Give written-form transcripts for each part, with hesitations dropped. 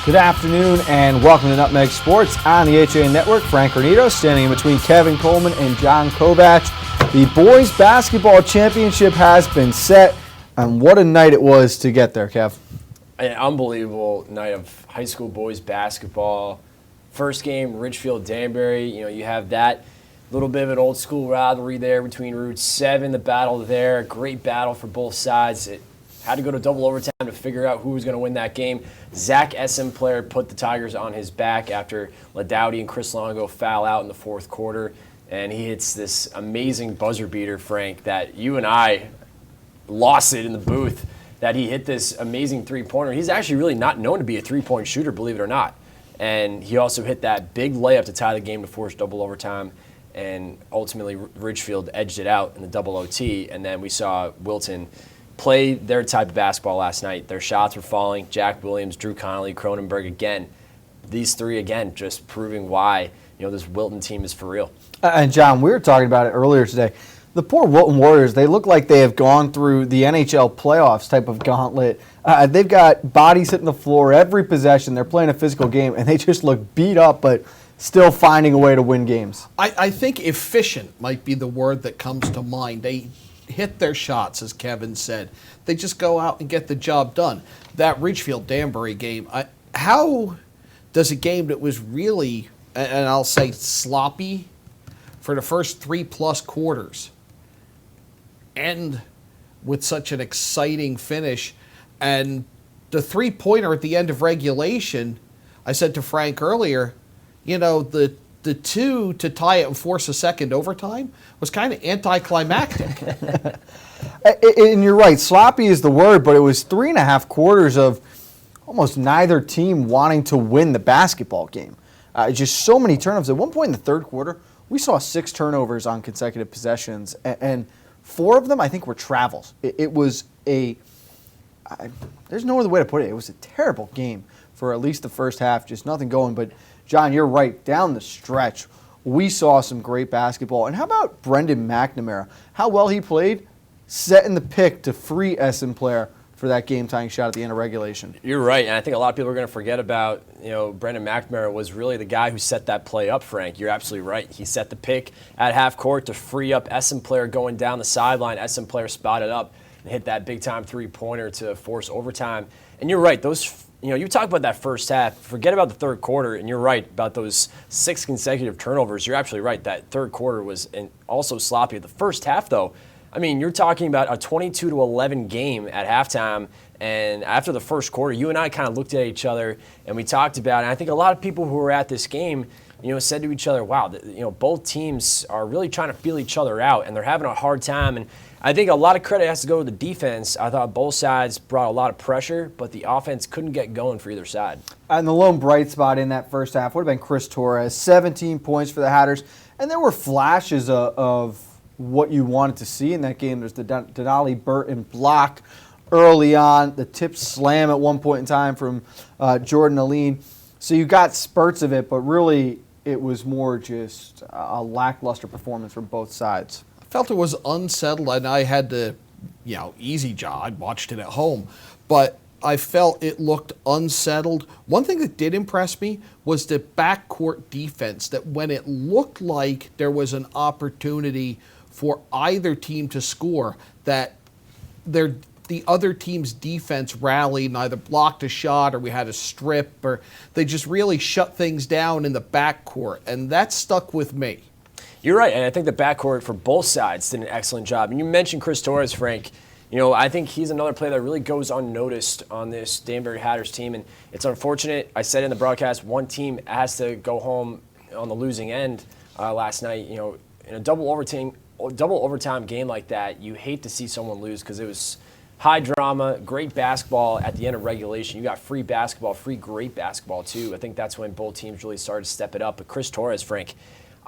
Good afternoon and welcome to Nutmeg Sports on the HA Network. Frank Granito standing in between Kevin Coleman and John Kovach. The boys basketball championship has been set, and what a night it was to get there, Kev. An unbelievable night of high school boys basketball. First game, Ridgefield-Danbury. You have that little bit of an old school rivalry there between Route 7, the battle there. Great battle for both sides. It had to go to double overtime to figure out who was going to win that game. Zach Player put the Tigers on his back after Ladowdy and Chris Longo foul out in the fourth quarter. And he hits this amazing buzzer beater, Frank, that you and I lost it in the booth, that he hit this amazing three-pointer. He's actually really not known to be a three-point shooter, believe it or not. And he also hit that big layup to tie the game to force double overtime. And ultimately, Ridgefield edged it out in the double OT. And then we saw Wilton play their type of basketball last night. Their shots were falling. Jack Williams, Drew Connolly, Cronenberg again. These three, again, just proving why this Wilton team is for real. And, John, we were talking about it earlier today. The poor Wilton Warriors, they look like they have gone through the NHL playoffs type of gauntlet. They've got bodies hitting the floor every possession. They're playing a physical game, and they just look beat up, but still finding a way to win games. I think efficient might be the word that comes to mind. They hit their shots, as Kevin said. They just go out and get the job done. That Ridgefield-Danbury game, how does a game that was really, and I'll say sloppy, for the first 3+ quarters end with such an exciting finish? And the three-pointer at the end of regulation, I said to Frank earlier, the two to tie it and force a second overtime was kind of anticlimactic. And you're right, sloppy is the word, but it was 3.5 quarters of almost neither team wanting to win the basketball game. Just so many turnovers. At one point in the third quarter, we saw 6 turnovers on consecutive possessions, and 4 of them, I think, were travels. It was there's no other way to put it. It was a terrible game for at least the first half, just nothing going. But, John, you're right. Down the stretch, we saw some great basketball. And how about Brendan McNamara? How well he played, setting the pick to free Player for that game-tying shot at the end of regulation. You're right, and I think a lot of people are going to forget about, Brendan McNamara was really the guy who set that play up, Frank. You're absolutely right. He set the pick at half court to free up Player going down the sideline. Player spotted up and hit that big-time three-pointer to force overtime. And you're right, those, you talk about that first half, forget about the third quarter, and you're right about those 6 consecutive turnovers. You're absolutely right. That third quarter was also sloppy. The first half, though, you're talking about a 22-11 game at halftime, and after the first quarter, you and I kind of looked at each other, and we talked about it. And I think a lot of people who were at this game, said to each other, wow, both teams are really trying to feel each other out, and they're having a hard time. And I think a lot of credit has to go to the defense. I thought both sides brought a lot of pressure, but the offense couldn't get going for either side. And the lone bright spot in that first half would have been Chris Torres, 17 points for the Hatters, and there were flashes of what you wanted to see in that game. There's the Denali Burton block early on, the tip slam at one point in time from Jordan Aline. So you got spurts of it, but really it was more just a lackluster performance from both sides. I felt it was unsettled, and I had to, easy job. I watched it at home, but I felt it looked unsettled. One thing that did impress me was the backcourt defense, that when it looked like there was an opportunity for either team to score, that the other team's defense rallied and either blocked a shot or we had a strip, or they just really shut things down in the backcourt, and that stuck with me. You're right, and I think the backcourt for both sides did an excellent job. And you mentioned Chris Torres, Frank. I think he's another player that really goes unnoticed on this Danbury Hatters team, and it's unfortunate. I said in the broadcast, one team has to go home on the losing end last night. In a double overtime game like that, you hate to see someone lose because it was high drama, great basketball at the end of regulation. You got free basketball, free great basketball too. I think that's when both teams really started to step it up. But Chris Torres, Frank,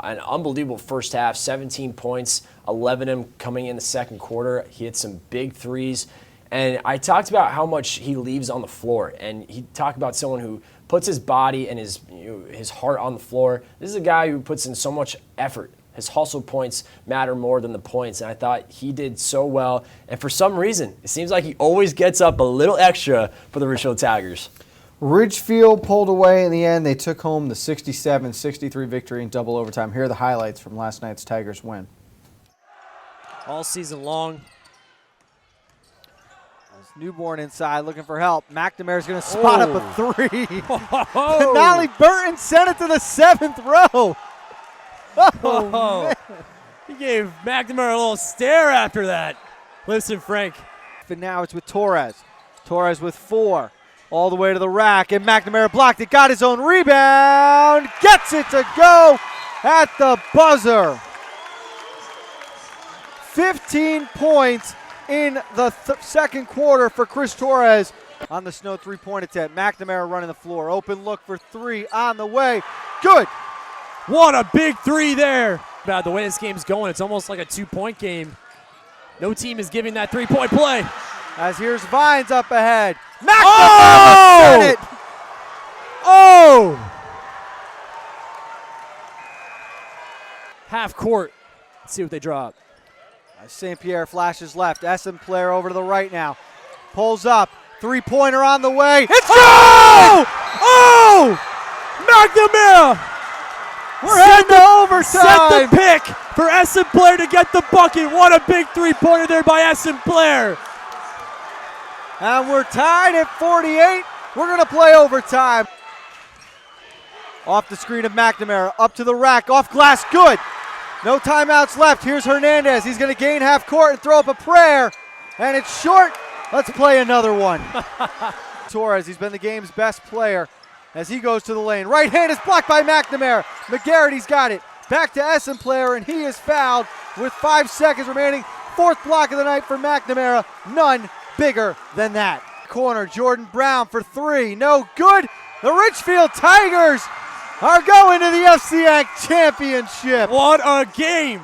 an unbelievable first half, 17 points, 11 of them coming in the second quarter. He hit some big threes. And I talked about how much he leaves on the floor. And he talked about someone who puts his body and his heart on the floor. This is a guy who puts in so much effort. His hustle points matter more than the points, and I thought he did so well. And for some reason, it seems like he always gets up a little extra for the Ridgefield Tigers. Ridgefield pulled away in the end. They took home the 67-63 victory in double overtime. Here are the highlights from last night's Tigers win. All season long. Newborn inside looking for help. McNamara's going to spot up a three. Oh. Denali Burton sent it to the 7th row. Oh, he gave McNamara a little stare after that. Listen, Frank. And now it's with Torres. Torres with 4. All the way to the rack, and McNamara blocked it. Got his own rebound. Gets it to go at the buzzer. 15 points in the second quarter for Chris Torres on the Snow 3-point attempt. McNamara running the floor. Open look for 3 on the way. Good. What a big 3 there. About the way this game's going, it's almost like a 2-point game. No team is giving that 3-point play. As here's Vines up ahead. McNamara sent it. Oh! Half court. Let's see what they drop. St. Pierre flashes left. Essen player over to the right now. Pulls up. 3-pointer on the way. It's Oh! Oh! McNamara! We're heading to overtime. Set the pick for Essen player to get the bucket. What a big 3-pointer there by Essen player. And we're tied at 48. We're going to play overtime. Off the screen of McNamara. Up to the rack. Off glass. Good. No timeouts left. Here's Hernandez. He's going to gain half court and throw up a prayer. And it's short. Let's play another one. Torres, he's been the game's best player as he goes to the lane. Right hand is blocked by McNamara. McGarrity's got it. Back to Essen player, and he is fouled with 5 seconds remaining. 4th block of the night for McNamara. None bigger than that. Corner, Jordan Brown for 3. No good. The Richfield Tigers are going to the FCAC championship. What a game.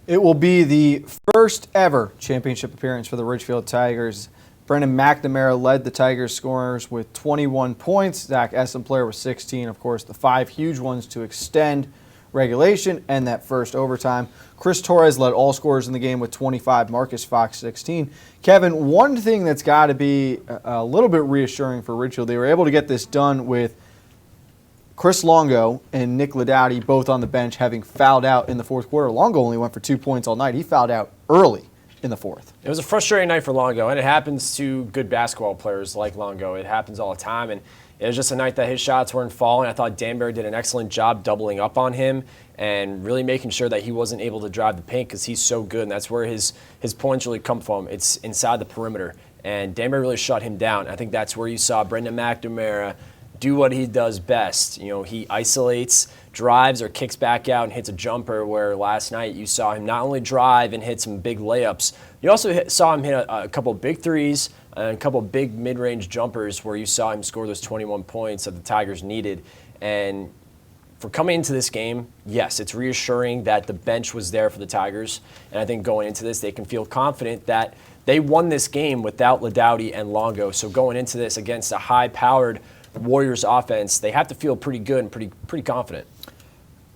It will be the first ever championship appearance for the Ridgefield Tigers. Brendan McNamara led the Tigers scorers with 21 points. Zach Essenplayer with 16. Of course, the 5 huge ones to extend regulation and that first overtime. Chris Torres led all scorers in the game with 25. Marcus Fox 16. Kevin, one thing that's got to be a little bit reassuring for Ridgefield, they were able to get this done with Chris Longo and Nick Ladowdy both on the bench having fouled out in the fourth quarter. Longo only went for 2 points all night. He fouled out early in the fourth. It was a frustrating night for Longo, and it happens to good basketball players like Longo. It happens all the time, and it was just a night that his shots weren't falling. I thought Danbury did an excellent job doubling up on him and really making sure that he wasn't able to drive the paint because he's so good, and that's where his points really come from. It's inside the perimeter, and Danbury really shut him down. I think that's where you saw Brendan McNamara do what he does best. You know, he isolates, drives, or kicks back out and hits a jumper, where last night you saw him not only drive and hit some big layups, you also saw him hit a couple big threes and a couple big mid-range jumpers where you saw him score those 21 points that the Tigers needed. And for coming into this game, yes, it's reassuring that the bench was there for the Tigers. And I think going into this, they can feel confident that they won this game without Ladowdy and Longo. So going into this against a high-powered Warriors offense, they have to feel pretty good and pretty confident.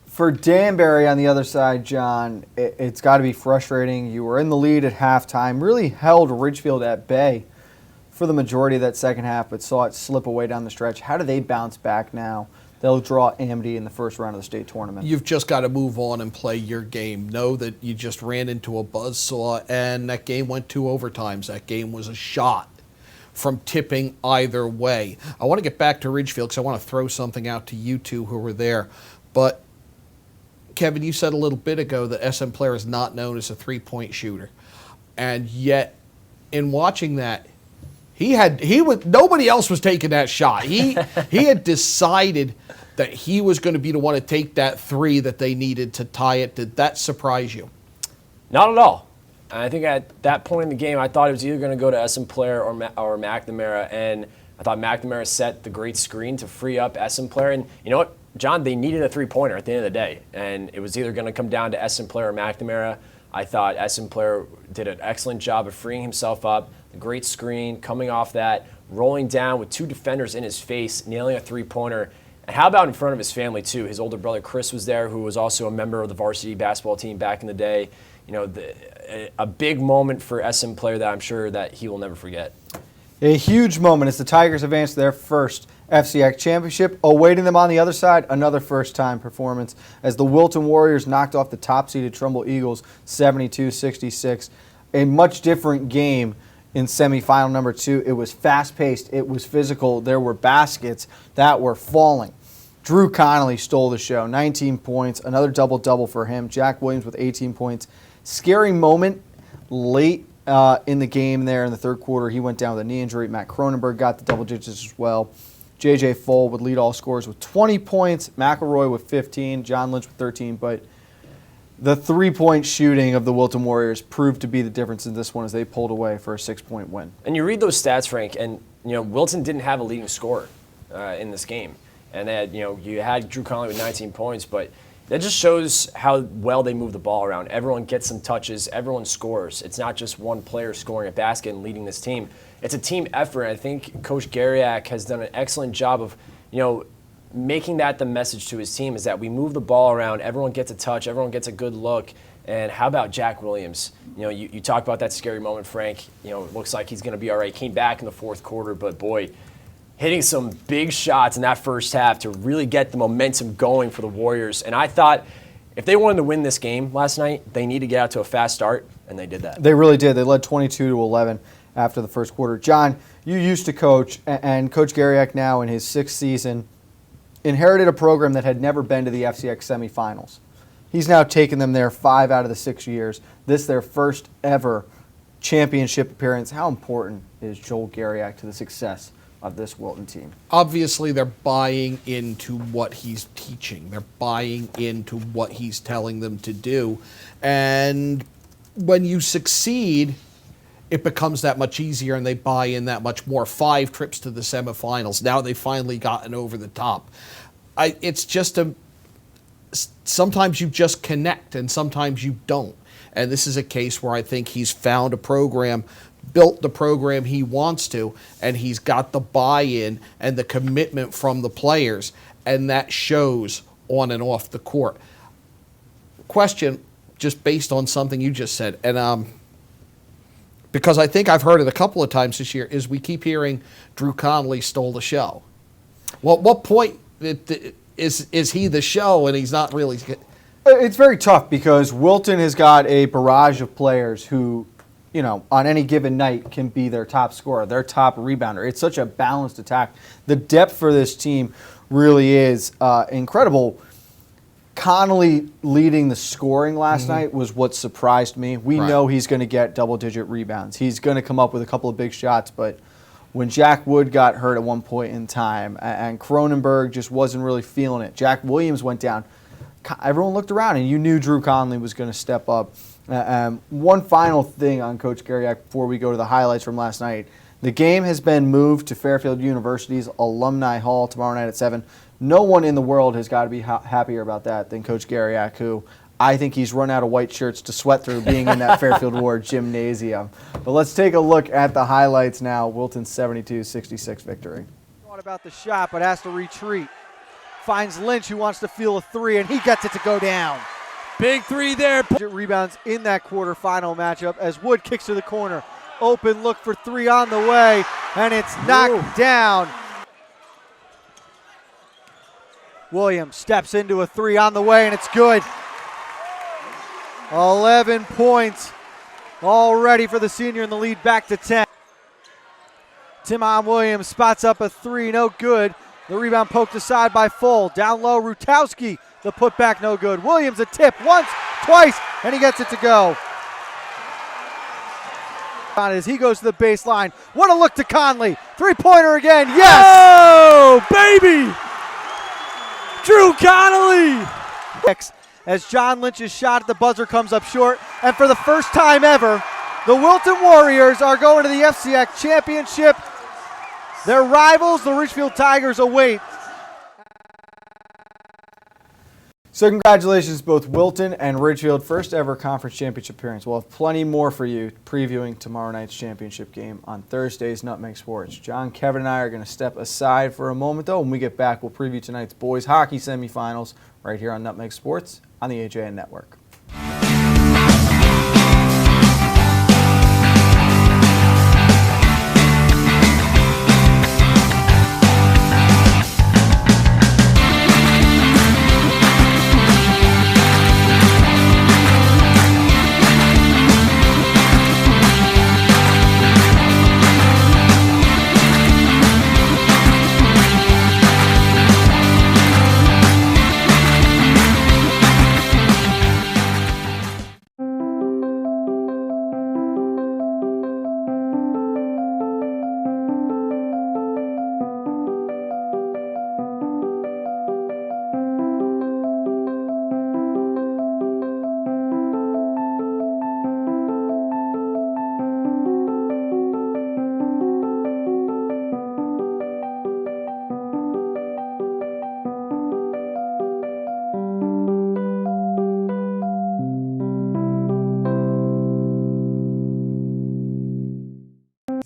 For Danbury on the other side, John, it's got to be frustrating. You were in the lead at halftime, really held Ridgefield at bay for the majority of that second half, but saw it slip away down the stretch. How do they bounce back now? They'll draw Amity in the first round of the state tournament. You've just got to move on and play your game. Know that you just ran into a buzzsaw, and that game went 2 overtimes. That game was a shot from tipping either way. I want to get back to Ridgefield because I want to throw something out to you two who were there. But, Kevin, you said a little bit ago that SM Player is not known as a three-point shooter. And yet, in watching that, nobody else was taking that shot. He had decided that he was going to be the one to take that 3 that they needed to tie it. Did that surprise you? Not at all. And I think at that point in the game, I thought it was either going to go to Essen Player or McNamara, and I thought McNamara set the great screen to free up Essen Player. And you know what, John, they needed a three-pointer at the end of the day, and it was either going to come down to Essen Player or McNamara. I thought Essen Player did an excellent job of freeing himself up, the great screen, coming off that, rolling down with 2 defenders in his face, nailing a three-pointer. And how about in front of his family, too? His older brother, Chris, was there, who was also a member of the varsity basketball team back in the day. You know, a big moment for SM Player that I'm sure that he will never forget. A huge moment as the Tigers advance to their first FCX championship. Awaiting them on the other side, another first-time performance as the Wilton Warriors knocked off the top-seeded Trumbull Eagles 72-66. A much different game in semifinal number 2. It was fast-paced. It was physical. There were baskets that were falling. Drew Connolly stole the show. 19 points, another double-double for him. Jack Williams with 18 points. Scary moment late in the game there in the third quarter. He went down with a knee injury. Matt Cronenberg got the double digits as well. J.J. Foll would lead all scorers with 20 points. McElroy with 15. John Lynch with 13. But the three-point shooting of the Wilton Warriors proved to be the difference in this one as they pulled away for a 6-point win. And you read those stats, Frank, and Wilton didn't have a leading scorer in this game. And they had, you had Drew Connolly with 19 points, but that just shows how well they move the ball around. Everyone gets some touches. Everyone scores. It's not just one player scoring a basket and leading this team. It's a team effort. I think Coach Garyak has done an excellent job of, making that the message to his team is that we move the ball around. Everyone gets a touch. Everyone gets a good look. And how about Jack Williams? You talk about that scary moment, Frank. It looks like he's going to be all right. Came back in the fourth quarter, but boy, hitting some big shots in that first half to really get the momentum going for the Warriors. And I thought if they wanted to win this game last night, they need to get out to a fast start, and they did that. They really did. They led 22-11 after the first quarter. John, you used to coach, and Coach Garyak now in his 6th season inherited a program that had never been to the FCX semifinals. He's now taken them there 5 out of the 6 years. This their first ever championship appearance. How important is Joel Garyak to the success of this Wilton team? Obviously, they're buying into what he's teaching. They're buying into what he's telling them to do. And when you succeed, it becomes that much easier and they buy in that much more. 5 trips to the semifinals. Now they've finally gotten over the top. It's just sometimes you just connect and sometimes you don't. And this is a case where I think he's found a program, built the program he wants to, and he's got the buy-in and the commitment from the players, and that shows on and off the court. Question, just based on something you just said, and because I think I've heard it a couple of times this year, is we keep hearing Drew Connolly stole the show. Well, at what point is he the show and he's not really? It's very tough because Wilton has got a barrage of players who, on any given night can be their top scorer, their top rebounder. It's such a balanced attack. The depth for this team really is incredible. Connolly leading the scoring last night was what surprised me. We know he's going to get double-digit rebounds. He's going to come up with a couple of big shots, but when Jack Wood got hurt at one point in time and Cronenberg just wasn't really feeling it, Jack Williams went down, everyone looked around and you knew Drew Connolly was going to step up. One final thing on Coach Garyak before we go to the highlights from last night. The game has been moved to Fairfield University's Alumni Hall tomorrow night at 7. No one in the world has got to be happier about that than Coach Garyak, who I think he's run out of white shirts to sweat through being in that Fairfield Ward gymnasium. But let's take a look at the highlights now. Wilton's 72-66 victory. Thought about the shot, but has to retreat. Finds Lynch, who wants to feel a 3, and he gets it to go down. Big 3 there. Rebounds in that quarterfinal matchup as Wood kicks to the corner. Open look for 3 on the way, and it's knocked down. Williams steps into a 3 on the way, and it's good. 11 points already for the senior, in the lead back to 10. Timon Williams spots up a 3, no good. The rebound poked aside by Foll. Down low, Rutowski. The putback, no good. Williams a tip once, twice, and he gets it to go. As he goes to the baseline. What a look to Conley. 3-pointer again, yes! Oh, baby! Drew Connolly! As John Lynch's shot at the buzzer comes up short, and for the first time ever, the Wilton Warriors are going to the FCX championship. Their rivals, the Richfield Tigers, await. So congratulations, both Wilton and Richfield, first ever conference championship appearance. We'll have plenty more for you previewing tomorrow night's championship game on Thursday's Nutmeg Sports. John, Kevin, and I are going to step aside for a moment, though. When we get back, we'll preview tonight's boys hockey semifinals right here on Nutmeg Sports on the AJN Network.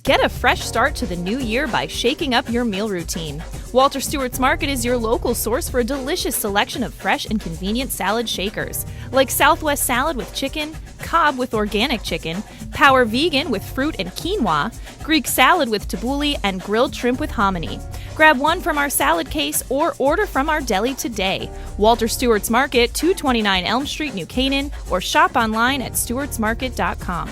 Get a fresh start to the new year by shaking up your meal routine. Walter Stewart's Market is your local source for a delicious selection of fresh and convenient salad shakers, like Southwest salad with chicken, Cobb with organic chicken, Power Vegan with fruit and quinoa, Greek salad with tabbouleh, and grilled shrimp with hominy. Grab one from our salad case or order from our deli today. Walter Stewart's Market, 229 Elm Street, New Canaan, or shop online at stewartsmarket.com.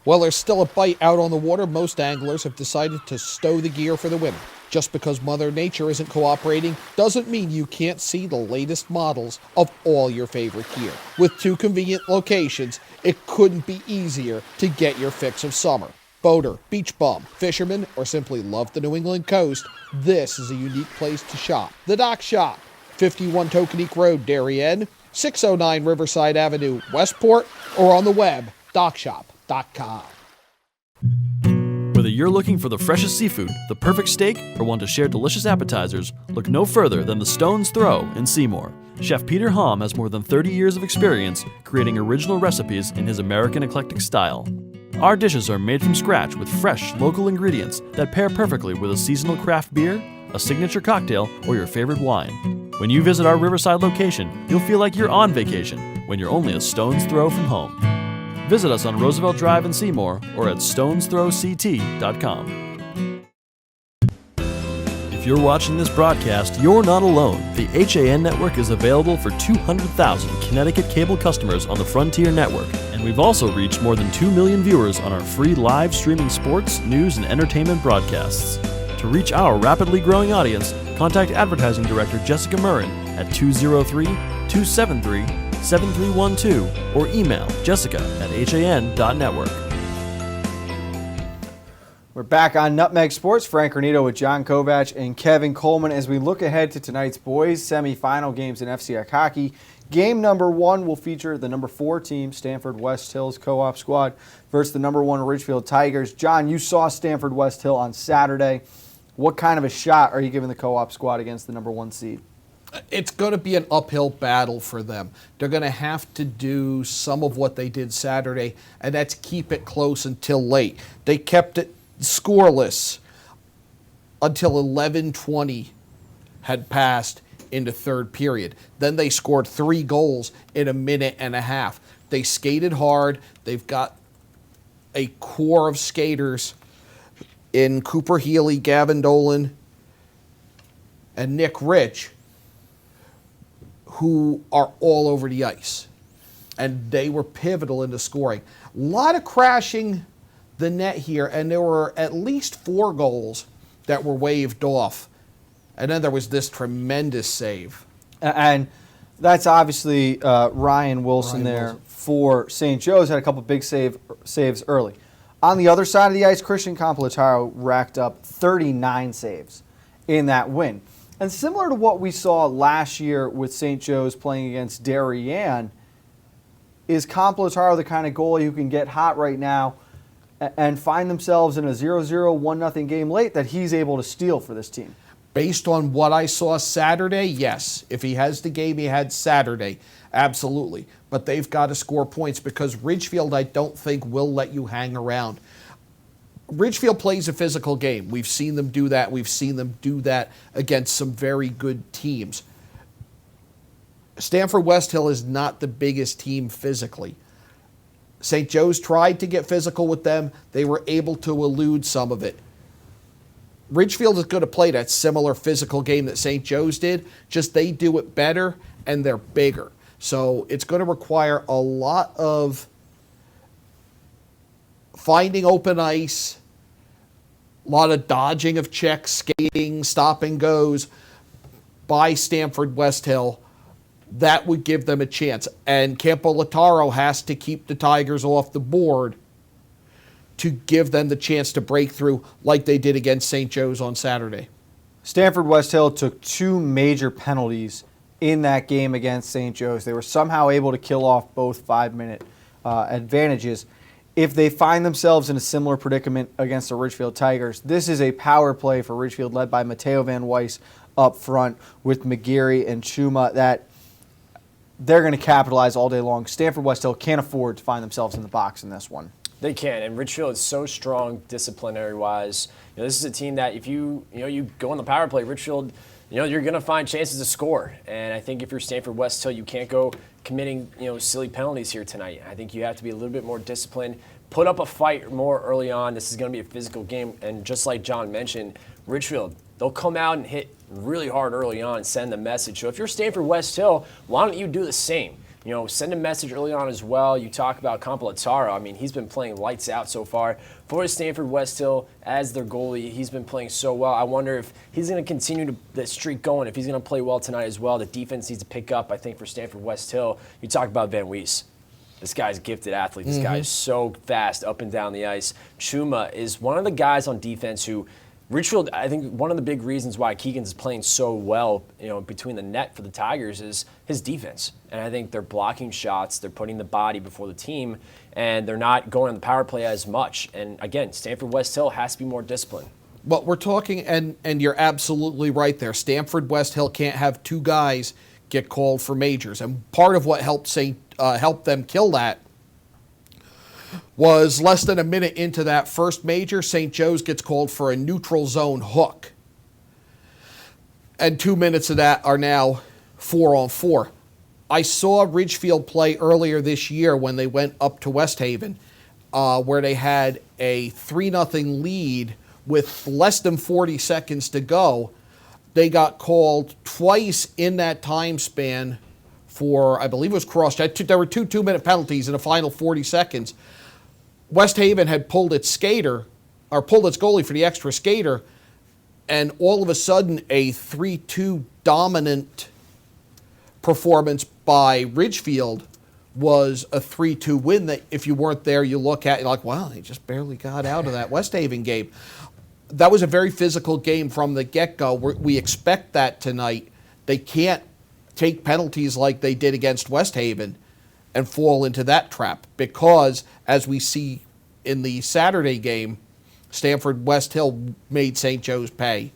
While there's still a bite out on the water, most anglers have decided to stow the gear for the winter. Just because Mother Nature isn't cooperating doesn't mean you can't see the latest models of all your favorite gear. With 2 convenient locations, it couldn't be easier to get your fix of summer. Boater, beach bum, fisherman, or simply love the New England coast, this is a unique place to shop. The Dock Shop, 51 Tokenique Road, Darien, 609 Riverside Avenue, Westport, or on the web, dockshop.com. Whether you're looking for the freshest seafood, the perfect steak, or want to share delicious appetizers, look no further than the Stone's Throw in Seymour. Chef Peter Hom has more than 30 years of experience creating original recipes in his American eclectic style. Our dishes are made from scratch with fresh, local ingredients that pair perfectly with a seasonal craft beer, a signature cocktail, or your favorite wine. When you visit our Riverside location, you'll feel like you're on vacation when you're only a stone's throw from home. Visit us on Roosevelt Drive in Seymour or at StonesThrowCT.com. If you're watching this broadcast, you're not alone. The HAN network is available for 200,000 Connecticut cable customers on the Frontier Network, and we've also reached more than 2 million viewers on our free live streaming sports, news, and entertainment broadcasts. To reach our rapidly growing audience, contact Advertising Director Jessica Murrin at 203-273-7312 or email jessica@han.network. We're back on Nutmeg Sports. Frank Granito with John Kovach and Kevin Coleman as we look ahead to tonight's boys semifinal games in FCI hockey. Game number 1 will feature the number 4 team, Stanford West Hills Co-op squad, versus the number 1 Ridgefield Tigers. John, you saw Stanford West Hill on Saturday. What kind of a shot are you giving the co-op squad against the number 1 seed? It's going to be an uphill battle for them. They're going to have to do some of what they did Saturday, and that's keep it close until late. They kept it scoreless until 11:20 had passed into third period. Then they scored 3 goals in a minute and a half. They skated hard. They've got a core of skaters in Cooper Healy, Gavin Dolan, and Nick Rich, who are all over the ice. And they were pivotal in the scoring. A lot of crashing the net here, and there were at least 4 goals that were waved off. And then there was this tremendous save. And that's obviously Ryan Wilson there for St. Joe's. Had a couple big saves early. On the other side of the ice, Christian Completaro racked up 39 saves in that win. And similar to what we saw last year with St. Joe's playing against Darien, is Completaro the kind of goalie who can get hot right now and find themselves in a 0-0, 1-0 game late that he's able to steal for this team? Based on what I saw Saturday, yes. If he has the game he had Saturday, absolutely. But they've got to score points because Ridgefield, I don't think, will let you hang around. Ridgefield plays a physical game. We've seen them do that. We've seen them do that against some very good teams. Stanford West Hill is not the biggest team physically. St. Joe's tried to get physical with them. They were able to elude some of it. Ridgefield is going to play that similar physical game that St. Joe's did, just they do it better and they're bigger. So it's going to require a lot of finding open ice, a lot of dodging of checks, skating, stop and goes by Stanford West Hill. That would give them a chance. And Completaro has to keep the Tigers off the board to give them the chance to break through like they did against St. Joe's on Saturday. Stanford West Hill took 2 major penalties in that game against St. Joe's. They were somehow able to kill off both 5-minute advantages. If they find themselves in a similar predicament against the Ridgefield Tigers, this is a power play for Ridgefield led by Matteo Van Weiss up front with McGeary and Chuma that they're going to capitalize all day long. Stanford West Hill can't afford to find themselves in the box in this one. They can, and Richfield is so strong disciplinary-wise. This is a team that if you go on the power play, Richfield, you're going to find chances to score. And I think if you're Stanford West Hill, you can't go committing, silly penalties here tonight. I think you have to be a little bit more disciplined, put up a fight more early on. This is going to be a physical game, and just like John mentioned, Richfield, they'll come out and hit really hard early on and send the message. So if you're Stanford West Hill, why don't you do the same? Send a message early on as well. You talk about Completaro. I mean, he's been playing lights out so far. For Stanford West Hill, as their goalie, he's been playing so well. I wonder if he's going to continue the streak going, if he's going to play well tonight as well. The defense needs to pick up, I think, for Stanford West Hill. You talk about Van Wees. This guy's a gifted athlete. This guy is so fast up and down the ice. Chuma is one of the guys on defense who Richfield, I think one of the big reasons why Keegan's playing so well, between the net for the Tigers is his defense. And I think they're blocking shots, they're putting the body before the team, and they're not going on the power play as much. And again, Stanford West Hill has to be more disciplined. But we're talking, and you're absolutely right there. Stanford West Hill can't have two guys get called for majors. And part of what helped them kill that was less than a minute into that first major, St. Joe's gets called for a neutral zone hook. And 2 minutes of that are now 4-on-4. I saw Ridgefield play earlier this year when they went up to West Haven, where they had a 3-0 lead with less than 40 seconds to go. They got called twice in that time span for, I believe it was cross-check. There were two 2-minute penalties in the final 40 seconds. West Haven had pulled its goalie for the extra skater, and all of a sudden a 3-2 dominant performance by Ridgefield was a 3-2 win that if you weren't there, you look at, you're like, wow, they just barely got out of that West Haven game. That was a very physical game from the get-go. We expect that tonight. They can't take penalties like they did against West Haven and fall into that trap because, as we see in the Saturday game, Stanford West Hill made St. Joe's pay.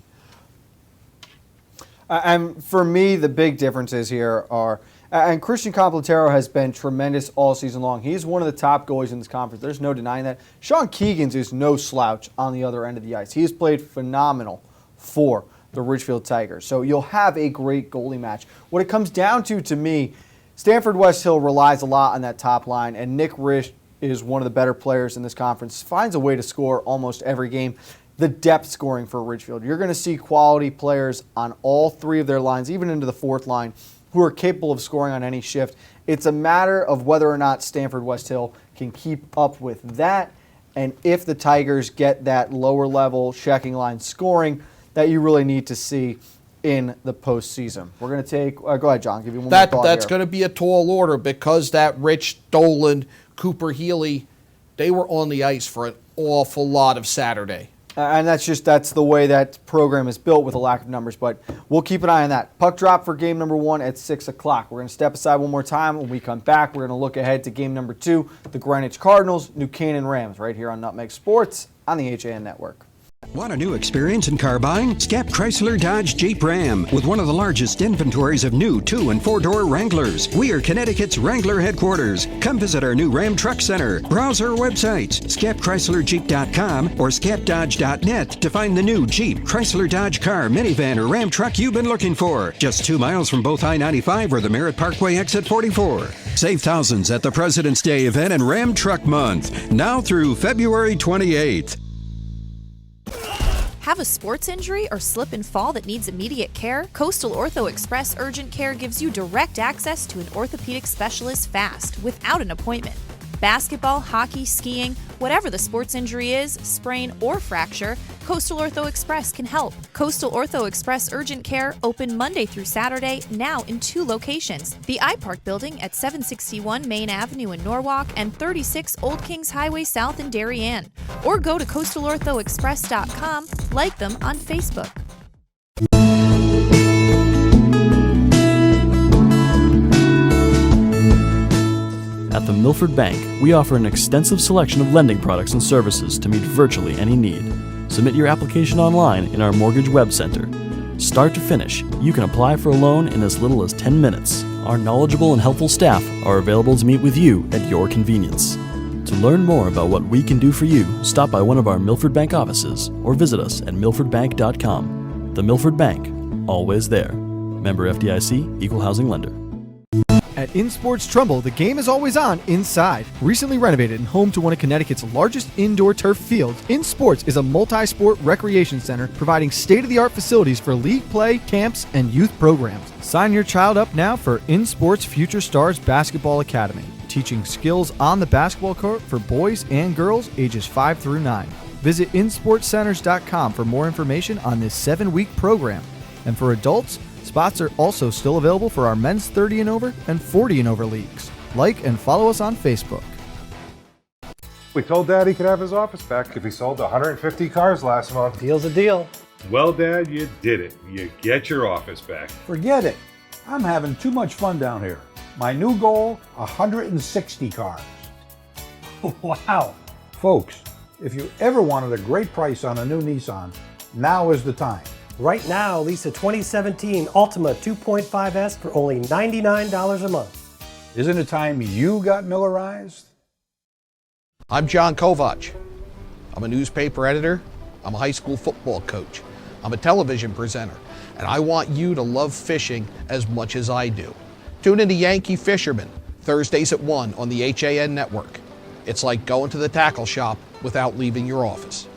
And for me, the big differences here are, and Christian Completaro has been tremendous all season long. He's one of the top goalies in this conference. There's no denying that. Sean Keegans is no slouch on the other end of the ice. He has played phenomenal for the Ridgefield Tigers. So you'll have a great goalie match. What it comes down to me, Stanford West Hill relies a lot on that top line, and Nick Risch is one of the better players in this conference, finds a way to score almost every game. The depth scoring for Ridgefield. You're going to see quality players on all three of their lines, even into the fourth line, who are capable of scoring on any shift. It's a matter of whether or not Stanford West Hill can keep up with that, and if the Tigers get that lower level checking line scoring that you really need to see in the postseason. We're going to take, go ahead, John, give you one more thought That's here. going to be a tall order because that Rich Dolan, Cooper Healy, they were on the ice for an awful lot of Saturday. And that's the way that program is built with a lack of numbers, but we'll keep an eye on that. Puck drop for game number 1 at 6 o'clock. We're going to step aside one more time. When we come back, we're going to look ahead to game number 2, the Greenwich Cardinals, New Canaan Rams, right here on Nutmeg Sports on the HAN Network. Want a new experience in car buying? Scap Chrysler Dodge Jeep Ram with one of the largest inventories of new 2- and 4-door Wranglers. We are Connecticut's Wrangler headquarters. Come visit our new Ram Truck Center. Browse our websites, scapchryslerjeep.com or scapdodge.net to find the new Jeep, Chrysler Dodge car, minivan, or Ram truck you've been looking for. Just 2 miles from both I-95 or the Merritt Parkway exit 44. Save thousands at the President's Day event and Ram Truck Month, now through February 28th. Have a sports injury or slip and fall that needs immediate care? Coastal Ortho Express Urgent Care gives you direct access to an orthopedic specialist fast, without an appointment. Basketball, hockey, skiing, whatever the sports injury is, sprain or fracture, Coastal Ortho Express can help. Coastal Ortho Express Urgent Care, open Monday through Saturday, now in 2 locations. The iPark Building at 761 Main Avenue in Norwalk and 36 Old Kings Highway South in Darien. Or go to coastalorthoexpress.com, like them on Facebook. At the Milford Bank, we offer an extensive selection of lending products and services to meet virtually any need. Submit your application online in our Mortgage Web Center. Start to finish, you can apply for a loan in as little as 10 minutes. Our knowledgeable and helpful staff are available to meet with you at your convenience. To learn more about what we can do for you, stop by one of our Milford Bank offices or visit us at milfordbank.com. The Milford Bank, always there. Member FDIC, Equal Housing Lender. At InSports Trumbull, the game is always on inside. Recently renovated and home to one of Connecticut's largest indoor turf fields, InSports is a multi-sport recreation center providing state-of-the-art facilities for league play, camps, and youth programs. Sign your child up now for InSports Future Stars Basketball Academy, teaching skills on the basketball court for boys and girls ages 5 through 9. Visit InSportsCenters.com for more information on this 7-week program. And for adults, spots are also still available for our men's 30 and over and 40 and over leagues. Like and follow us on Facebook. We told Dad he could have his office back if he sold 150 cars last month. Deal's a deal. Well, Dad, you did it. You get your office back. Forget it. I'm having too much fun down here. My new goal, 160 cars. Wow. Folks, if you ever wanted a great price on a new Nissan, now is the time. Right now, lease a 2017 Altima 2.5S for only $99 a month. Isn't it time you got Millerized? I'm John Kovach. I'm a newspaper editor. I'm a high school football coach. I'm a television presenter. And I want you to love fishing as much as I do. Tune in to Yankee Fisherman, Thursdays at 1 on the HAN network. It's like going to the tackle shop without leaving your office.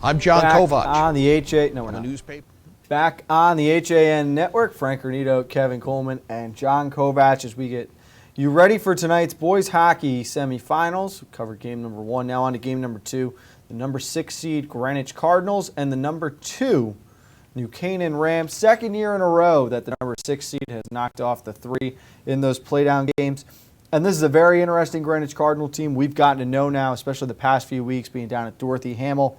I'm John Kovach. On the newspaper. Back on the HAN network, Frank Granito, Kevin Coleman, and John Kovach as we get you ready for tonight's boys hockey semifinals. We covered game number 1. Now on to game number 2. The number 6 seed Greenwich Cardinals and the number 2 New Canaan Rams. Second year in a row that the number 6 seed has knocked off the 3 in those playdown games. And this is a very interesting Greenwich Cardinal team we've gotten to know now, especially the past few weeks being down at Dorothy Hamill.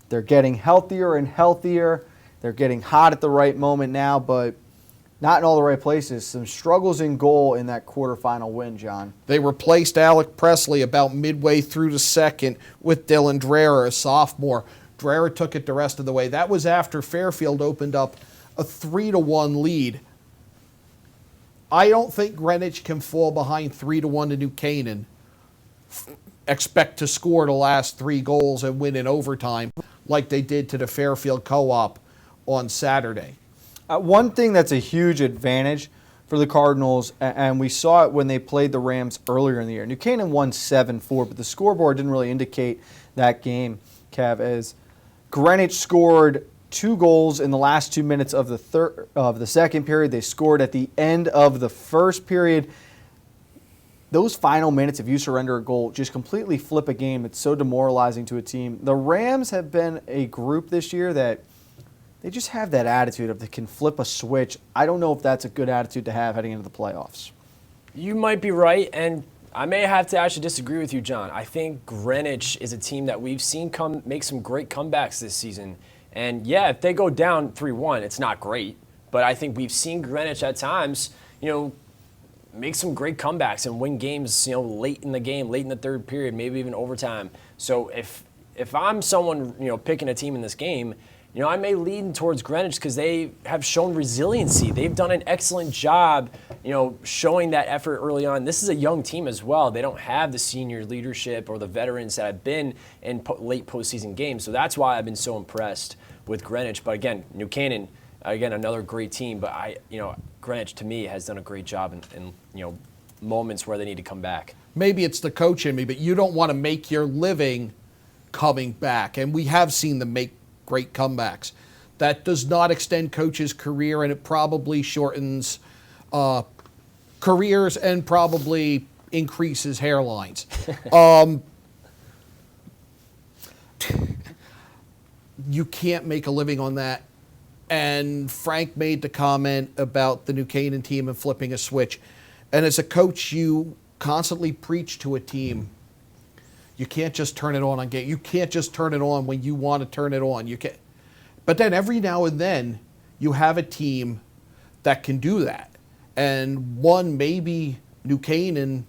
They're getting healthier and healthier. They're getting hot at the right moment now, but not in all the right places. Some struggles in goal in that quarterfinal win, John. They replaced Alec Presley about midway through the second with Dylan Dreher, a sophomore. Dreher took it the rest of the way. That was after Fairfield opened up a 3-1 lead. I don't think Greenwich can fall behind 3-1 to New Canaan. Expect to score the last 3 goals and win in overtime like they did to the Fairfield Co-op on Saturday. One thing that's a huge advantage for the Cardinals, and we saw it when they played the Rams earlier in the year. New Canaan won 7-4, but the scoreboard didn't really indicate that game, Kev, as Greenwich scored 2 goals in the last 2 minutes of the second period. They scored at the end of the first period. Those final minutes, if you surrender a goal, just completely flip a game. It's so demoralizing to a team. The Rams have been a group this year that they just have that attitude of they can flip a switch. I don't know if that's a good attitude to have heading into the playoffs. You might be right, and I may have to actually disagree with you, John. I think Greenwich is a team that we've seen make some great comebacks this season. And yeah, if they go down 3-1, it's not great. But I think we've seen Greenwich at times, make some great comebacks and win games, late in the game, late in the third period, maybe even overtime. So if I'm someone, picking a team in this game, I may lean towards Greenwich because they have shown resiliency. They've done an excellent job, showing that effort early on. This is a young team as well. They don't have the senior leadership or the veterans that have been in late postseason games. So that's why I've been so impressed with Greenwich. But again, New Canaan, again, another great team. But Greenwich to me has done a great job in moments where they need to come back. Maybe it's the coach in me, but you don't want to make your living coming back. And we have seen them make great comebacks. That does not extend coaches' career, and it probably shortens careers and probably increases hairlines. You can't make a living on that. And Frank made the comment about the New Canaan team and flipping a switch. And as a coach, you constantly preach to a team, you can't just turn it on game. You can't just turn it on when you want to turn it on. You can't. But then every now and then, you have a team that can do that. And maybe New Canaan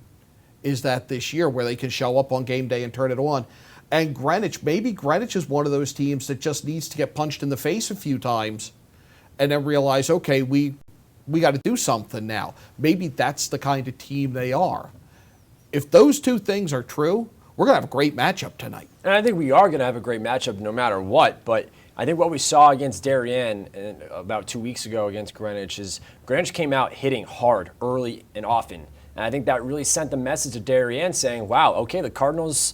is that this year, where they can show up on game day and turn it on. And maybe Greenwich is one of those teams that just needs to get punched in the face a few times and then realize, okay, we we got to do something now. Maybe that's the kind of team they are. If those two things are true, we're going to have a great matchup tonight. And I think we are going to have a great matchup no matter what. But I think what we saw against Darien about 2 weeks ago against Greenwich is Greenwich came out hitting hard early and often. And I think that really sent the message to Darien saying, wow, okay, the Cardinals,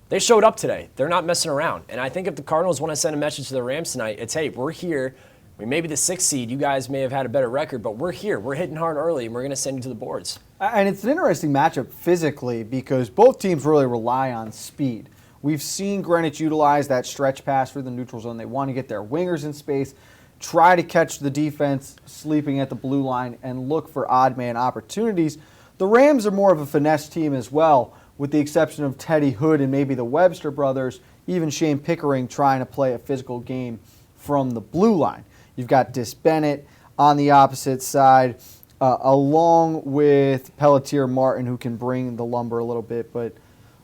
they showed up today. They're not messing around. And I think if the Cardinals want to send a message to the Rams tonight, it's, hey, we're here. We may be the 6th seed. You guys may have had a better record, but we're here. We're hitting hard early, and we're going to send you to the boards. And it's an interesting matchup physically because both teams really rely on speed. We've seen Greenwich utilize that stretch pass for the neutral zone. They want to get their wingers in space, try to catch the defense sleeping at the blue line, and look for odd man opportunities. The Rams are more of a finesse team as well, with the exception of Teddy Hood and maybe the Webster brothers, even Shane Pickering trying to play a physical game from the blue line. You've got Dis Bennett on the opposite side, along with Pelletier Martin, who can bring the lumber a little bit. But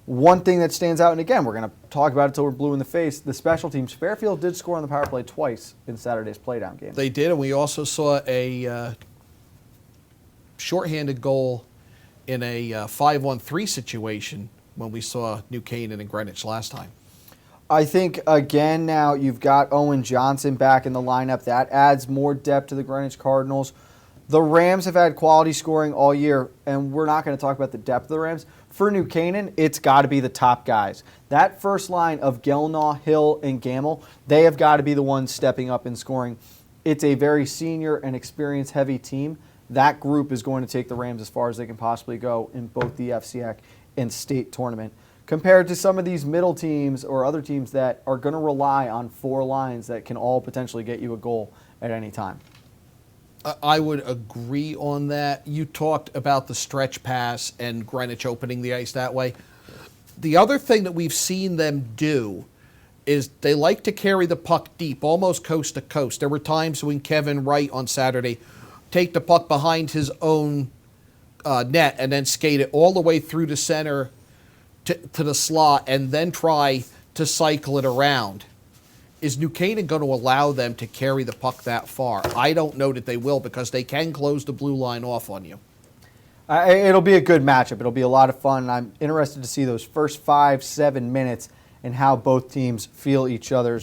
one thing that stands out, and again, we're going to talk about it until we're blue in the face, the special teams. Fairfield did score on the power play twice in Saturday's playdown game. They did, and we also saw a shorthanded goal in a 5-on-3 situation when we saw New Canaan and Greenwich last time. I think, again, now you've got Owen Johnson back in the lineup. That adds more depth to the Greenwich Cardinals. The Rams have had quality scoring all year, and we're not going to talk about the depth of the Rams. For New Canaan, it's got to be the top guys. That first line of Gelnaw, Hill, and Gamble, they have got to be the ones stepping up and scoring. It's a very senior and experience-heavy team. That group is going to take the Rams as far as they can possibly go in both the FCIAC and state tournament, compared to some of these middle teams or other teams that are going to rely on 4 lines that can all potentially get you a goal at any time. I would agree on that. You talked about the stretch pass and Greenwich opening the ice that way. The other thing that we've seen them do is they like to carry the puck deep, almost coast to coast. There were times when Kevin Wright on Saturday take the puck behind his own net and then skate it all the way through the center to the slot and then try to cycle it around. Is New Canaan going to allow them to carry the puck that far? I don't know that they will because they can close the blue line off on you. It'll be a good matchup. It'll be a lot of fun. I'm interested to see those first 5-7 minutes and how both teams feel each other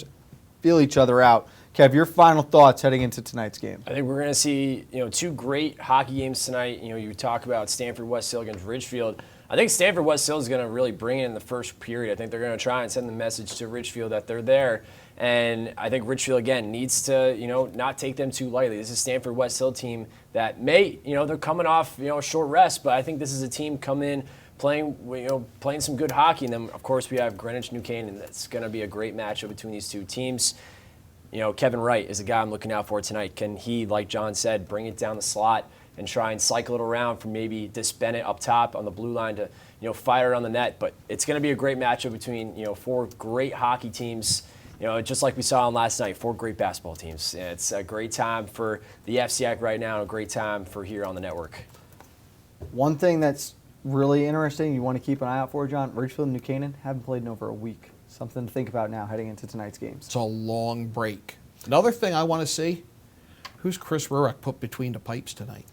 out. Kev, your final thoughts heading into tonight's game? I think we're going to see 2 great hockey games tonight. You talk about Stanford West Hill against Ridgefield. I think Stanford West Hill is going to really bring it in the first period. I think they're going to try and send the message to Ridgefield that they're there. And I think Ridgefield, again, needs to, not take them too lightly. This is Stanford West Hill team that may, they're coming off, a short rest, but I think this is a team coming in, playing some good hockey. And then, of course, we have Greenwich New Canaan. That's going to be a great matchup between these two teams. Kevin Wright is a guy I'm looking out for tonight. Can he, like John said, bring it down the slot and try and cycle it around from maybe Dis Bennett up top on the blue line to, fire it on the net? But it's going to be a great matchup between, 4 great hockey teams. Just like we saw on last night, 4 great basketball teams. It's a great time for the FCIAC right now, and a great time for here on the network. One thing that's really interesting you want to keep an eye out for, John, Ridgefield and New Canaan haven't played in over a week. Something to think about now heading into tonight's games. It's a long break. Another thing I want to see, who's Chris Rurik put between the pipes tonight?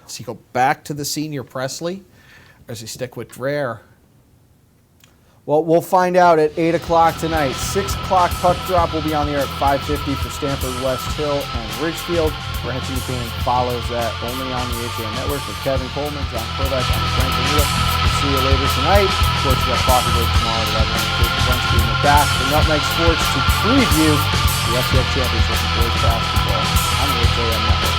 Does he go back to the senior Presley, or does he stick with Dreher? Well, we'll find out at 8 o'clock tonight. 6 o'clock puck drop will be on the air at 5:50 for Stanford West Hill and Ridgefield. Granito New Canaan follows that only on the HAN Network with Kevin Coleman, John Kovac, on the Granito. We'll see you later tonight. Of course, we got Coffee Break tomorrow at 11 on the Brunski and back for Nutmeg Sports to preview the FCIAC Championship in boys basketball on the HAN Network.